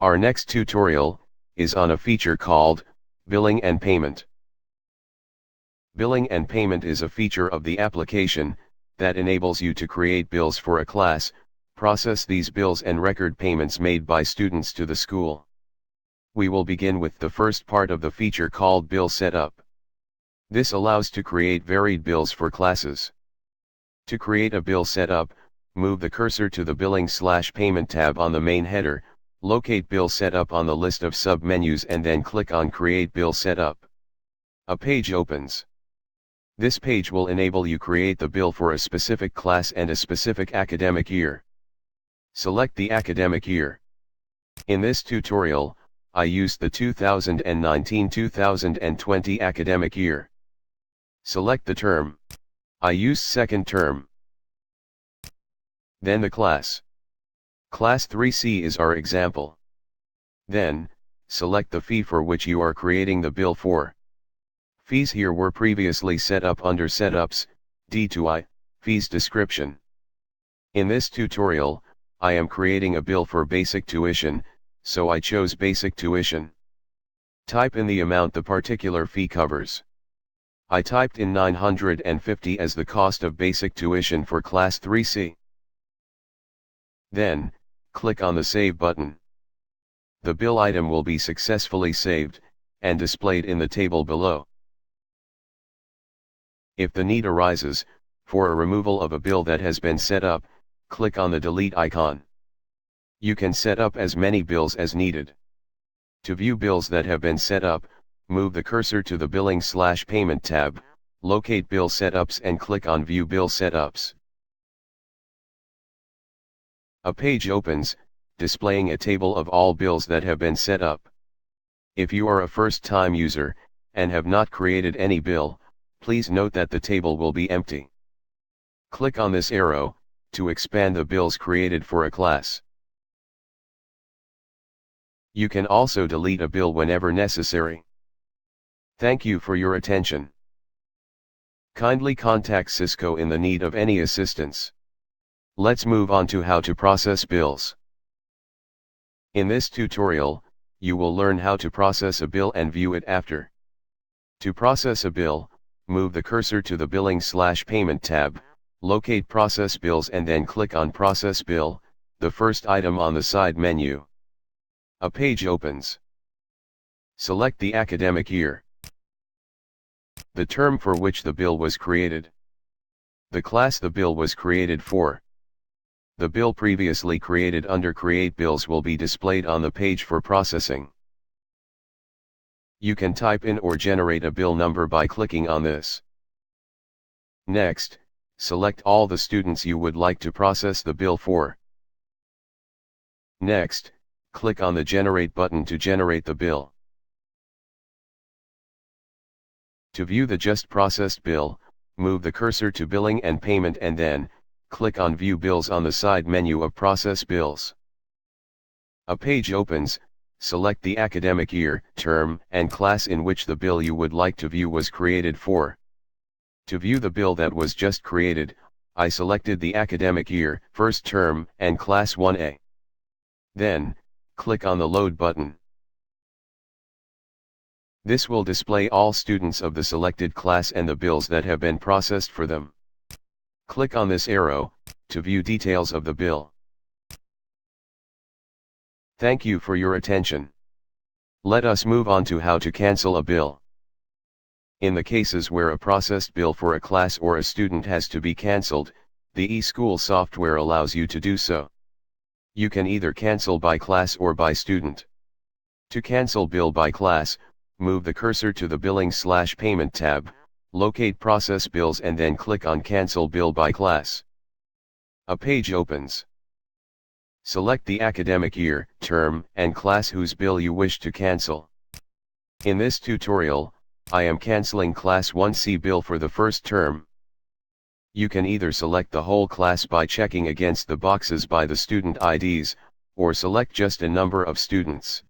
Our next tutorial is on a feature called Billing and Payment. Billing and Payment is a feature of the application that enables you to create bills for a class, process these bills and record payments made by students to the school. We will begin with the first part of the feature called Bill Setup. This allows to create varied bills for classes. To create a bill setup, move the cursor to the Billing/Payment tab on the main header, locate Bill Setup on the list of sub-menus and then click on Create Bill Setup. A page opens. This page will enable you create the bill for a specific class and a specific academic year. Select the academic year. In this tutorial, I used the 2019-2020 academic year. Select the term. I used second term. Then the class. Class 3C is our example. Then, select the fee for which you are creating the bill for. Fees here were previously set up under Setups, D to I, Fees description. In this tutorial, I am creating a bill for basic tuition, so I chose basic tuition. Type in the amount the particular fee covers. I typed in $950 as the cost of basic tuition for Class 3C. Then, click on the Save button. The bill item will be successfully saved, and displayed in the table below. If the need arises, for a removal of a bill that has been set up, click on the Delete icon. You can set up as many bills as needed. To view bills that have been set up, move the cursor to the Billing/Payment tab, locate Bill Setups and click on View Bill Setups. A page opens, displaying a table of all bills that have been set up. If you are a first-time user, and have not created any bill, please note that the table will be empty. Click on this arrow, to expand the bills created for a class. You can also delete a bill whenever necessary. Thank you for your attention. Kindly contact SISCO in the need of any assistance. Let's move on to how to process bills. In this tutorial, you will learn how to process a bill and view it after. To process a bill, move the cursor to the Billing/Payment tab, locate Process Bills and then click on Process Bill, the first item on the side menu. A page opens. Select the academic year, the term for which the bill was created, the class the bill was created for. The bill previously created under Create Bills will be displayed on the page for processing. You can type in or generate a bill number by clicking on this. Next, select all the students you would like to process the bill for. Next, click on the Generate button to generate the bill. To view the just processed bill, move the cursor to Billing and Payment and then, click on View Bills on the side menu of Process Bills. A page opens, select the academic year, term, and class in which the bill you would like to view was created for. To view the bill that was just created, I selected the academic year, first term, and class 1A. Then, click on the Load button. This will display all students of the selected class and the bills that have been processed for them. Click on this arrow, to view details of the bill. Thank you for your attention. Let us move on to how to cancel a bill. In the cases where a processed bill for a class or a student has to be cancelled, the eSchool software allows you to do so. You can either cancel by class or by student. To cancel bill by class, move the cursor to the Billing/Payment tab, locate Process Bills and then click on Cancel Bill by Class. A page opens. Select the academic year, term, and class whose bill you wish to cancel. In this tutorial, I am canceling Class 1C bill for the first term. You can either select the whole class by checking against the boxes by the student IDs, or select just a number of students.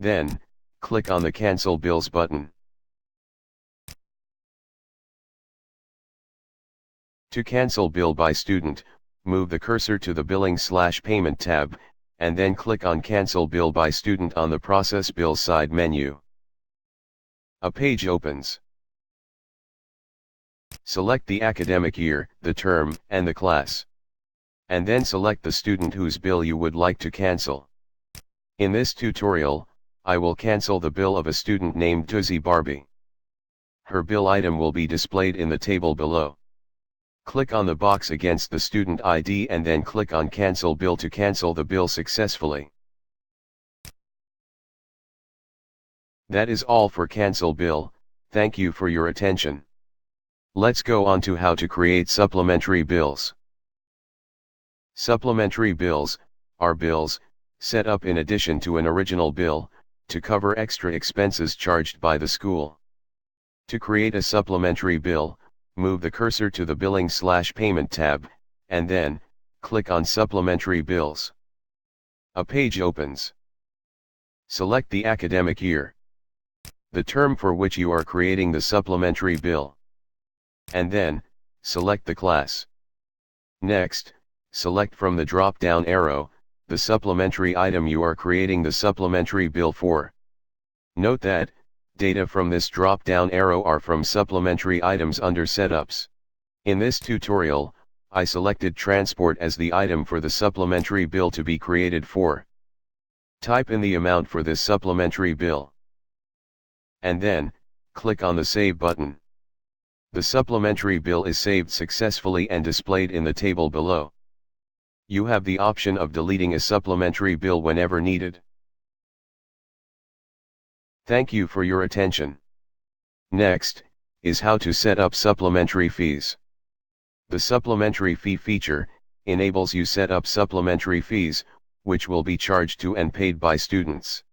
Then, click on the Cancel Bills button. To cancel bill by student, move the cursor to the Billing/Payment tab, and then click on Cancel Bill by Student on the Process Bill side menu. A page opens. Select the academic year, the term, and the class. And then select the student whose bill you would like to cancel. In this tutorial, I will cancel the bill of a student named Tuzzy Barbie. Her bill item will be displayed in the table below. Click on the box against the student ID and then click on Cancel Bill to cancel the bill successfully. That is all for Cancel Bill. Thank you for your attention. Let's go on to how to create supplementary bills. Supplementary bills are bills set up in addition to an original bill to cover extra expenses charged by the school. To create a supplementary bill, move the cursor to the Billing/Payment tab, and then click on Supplementary Bills. A page opens. Select the academic year, the term for which you are creating the supplementary bill, and then select the class. Next, select from the drop-down arrow the supplementary item you are creating the supplementary bill for. Note that data from this drop-down arrow are from supplementary items under Setups. In this tutorial, I selected Transport as the item for the supplementary bill to be created for. Type in the amount for this supplementary bill. And then, click on the Save button. The supplementary bill is saved successfully and displayed in the table below. You have the option of deleting a supplementary bill whenever needed. Thank you for your attention. Next, is how to set up supplementary fees. The supplementary fee feature enables you set up supplementary fees, which will be charged to and paid by students.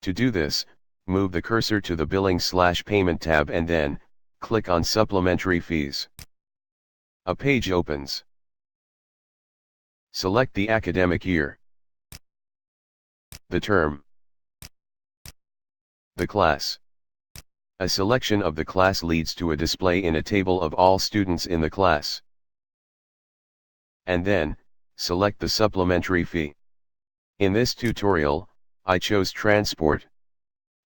To do this, move the cursor to the Billing/Payment tab and then click on Supplementary Fees. A page opens. Select the academic year, the term, the class. A selection of the class leads to a display in a table of all students in the class. And then, select the supplementary fee. In this tutorial, I chose Transport.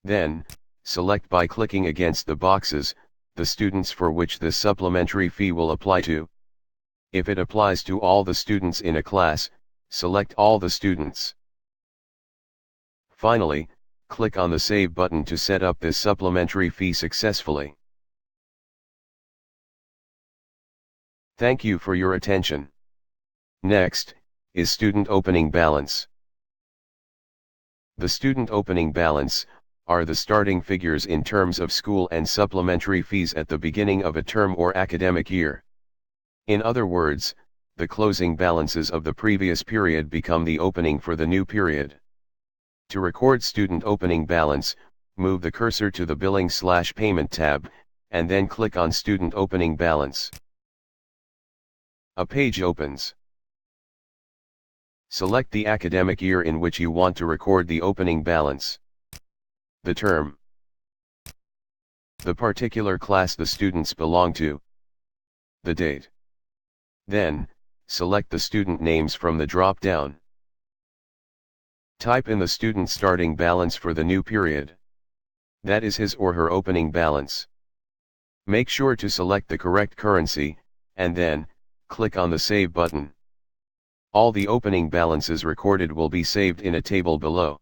Then, select by clicking against the boxes, the students for which this supplementary fee will apply to. If it applies to all the students in a class, select all the students. Finally, click on the Save button to set up this supplementary fee successfully. Thank you for your attention. Next, is Student Opening Balance. The student opening balance are the starting figures in terms of school and supplementary fees at the beginning of a term or academic year. In other words, the closing balances of the previous period become the opening for the new period. To record student opening balance, move the cursor to the Billing/Payment tab, and then click on Student Opening Balance. A page opens. Select the academic year in which you want to record the opening balance, the term, the particular class the students belong to, the date. Then, select the student names from the drop-down. Type in the student's starting balance for the new period. That is his or her opening balance. Make sure to select the correct currency, and then, click on the Save button. All the opening balances recorded will be saved in a table below.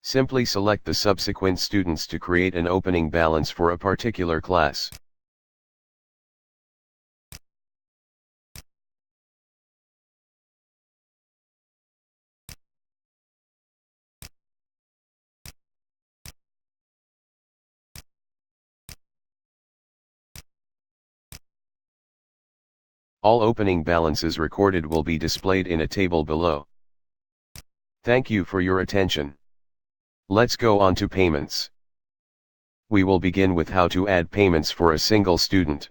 Simply select the subsequent students to create an opening balance for a particular class. All opening balances recorded will be displayed in a table below. Thank you for your attention. Let's go on to payments. We will begin with how to add payments for a single student.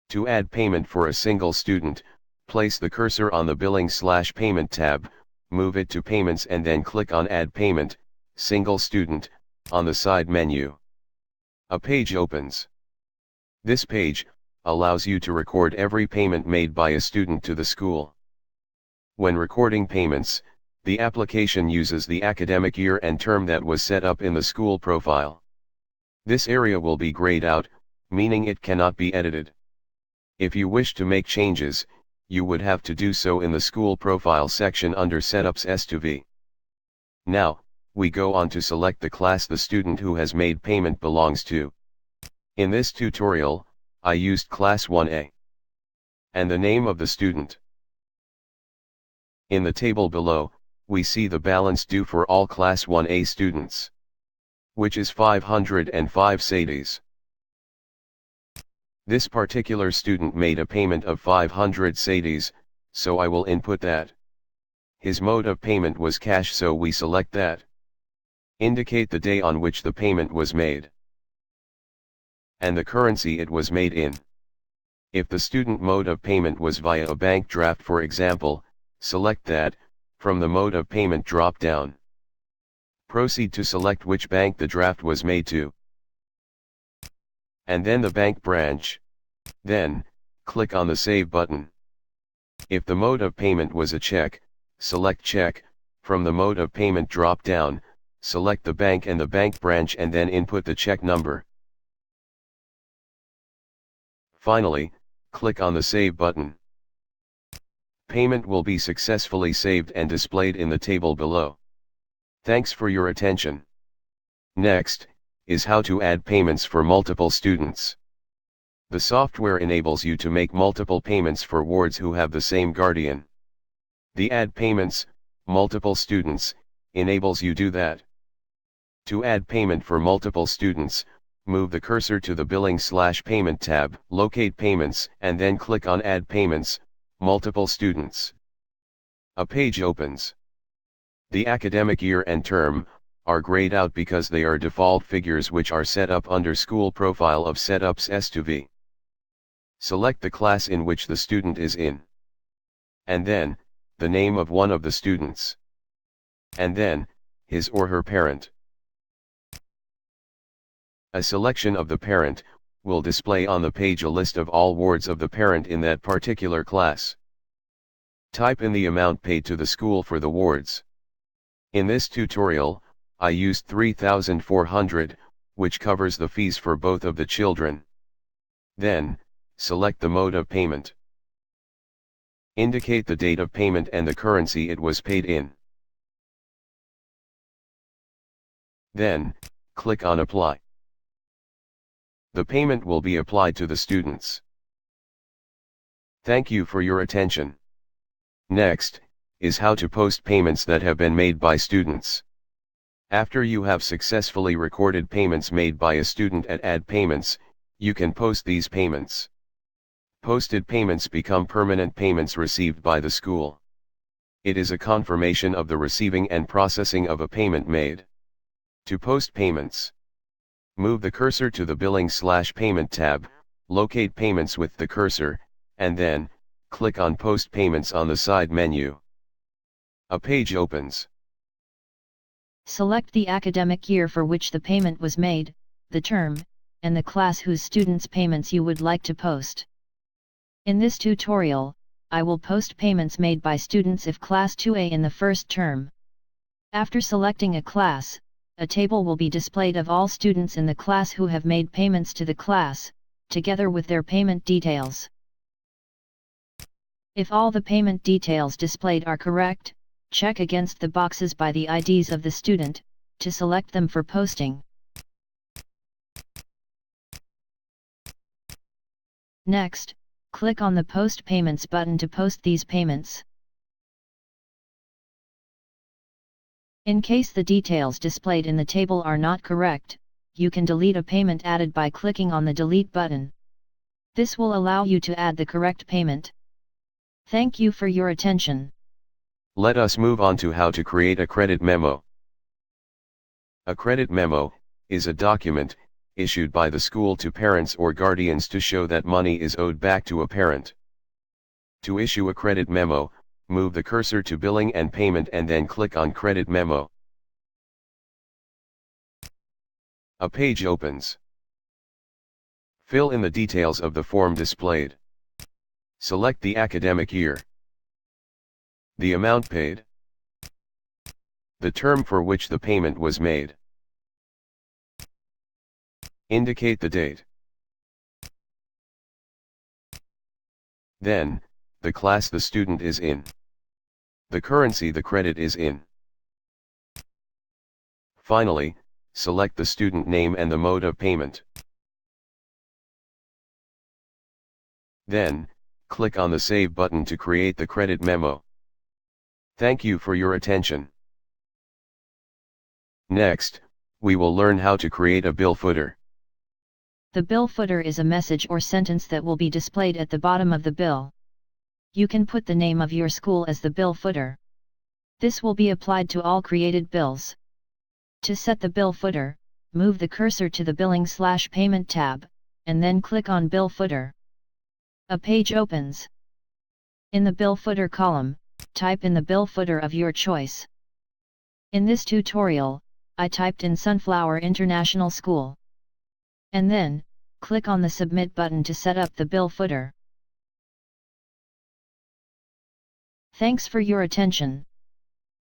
To add payment for a single student, place the cursor on the Billing/Payment tab, move it to Payments and then click on Add Payment, Single Student, on the side menu. A page opens. This page allows you to record every payment made by a student to the school. When recording payments, the application uses the academic year and term that was set up in the school profile. This area will be grayed out, meaning it cannot be edited. If you wish to make changes, you would have to do so in the school profile section under Setups S2V. Now, we go on to select the class the student who has made payment belongs to. In this tutorial, I used class 1A. And the name of the student. In the table below, we see the balance due for all class 1A students, which is 505 sedis. This particular student made a payment of 500 sedis, so I will input that. His mode of payment was cash, so we select that. Indicate the day on which the payment was made. And the currency it was made in. If the student mode of payment was via a bank draft, for example, select that, from the mode of payment drop-down. Proceed to select which bank the draft was made to. And then the bank branch. Then, click on the Save button. If the mode of payment was a check, select check, from the mode of payment drop-down, select the bank and the bank branch and then input the check number. Finally, click on the Save button. Payment will be successfully saved and displayed in the table below. Thanks for your attention. Next, is how to add payments for multiple students. The software enables you to make multiple payments for wards who have the same guardian. The Add Payments, Multiple Students, enables you do that. To add payment for multiple students, move the cursor to the Billing/Payment tab, locate Payments, and then click on Add Payments, Multiple Students. A page opens. The academic year and term are grayed out because they are default figures which are set up under School Profile of Setups S2V. Select the class in which the student is in. And then, the name of one of the students. And then, his or her parent. A selection of the parent will display on the page a list of all wards of the parent in that particular class. Type in the amount paid to the school for the wards. In this tutorial, I used 3,400, which covers the fees for both of the children. Then, select the mode of payment. Indicate the date of payment and the currency it was paid in. Then, click on Apply. The payment will be applied to the students. Thank you for your attention. Next, is how to post payments that have been made by students. After you have successfully recorded payments made by a student at Add Payments, you can post these payments. Posted payments become permanent payments received by the school. It is a confirmation of the receiving and processing of a payment made. To post payments, move the cursor to the Billing/Payment tab, locate Payments with the cursor, and then, click on Post Payments on the side menu. A page opens. Select the academic year for which the payment was made, the term, and the class whose students' payments you would like to post. In this tutorial, I will post payments made by students of Class 2A in the first term. After selecting a class, a table will be displayed of all students in the class who have made payments to the class, together with their payment details. If all the payment details displayed are correct, check against the boxes by the IDs of the student, to select them for posting. Next, click on the Post Payments button to post these payments. In case the details displayed in the table are not correct, you can delete a payment added by clicking on the Delete button. This will allow you to add the correct payment. Thank you for your attention. Let us move on to how to create a credit memo. A credit memo is a document issued by the school to parents or guardians to show that money is owed back to a parent. To issue a credit memo, move the cursor to Billing and Payment and then click on Credit Memo. A page opens. Fill in the details of the form displayed. Select the academic year, the amount paid, the term for which the payment was made. Indicate the date. Then, the class the student is in, the currency the credit is in. Finally, select the student name and the mode of payment. Then, click on the Save button to create the credit memo. Thank you for your attention. Next, we will learn how to create a bill footer. The bill footer is a message or sentence that will be displayed at the bottom of the bill. You can put the name of your school as the bill footer. This will be applied to all created bills. To set the bill footer, move the cursor to the Billing/Payment tab, and then click on Bill Footer. A page opens. In the bill footer column, type in the bill footer of your choice. In this tutorial, I typed in Sunflower International School. And then, click on the Submit button to set up the bill footer. Thanks for your attention.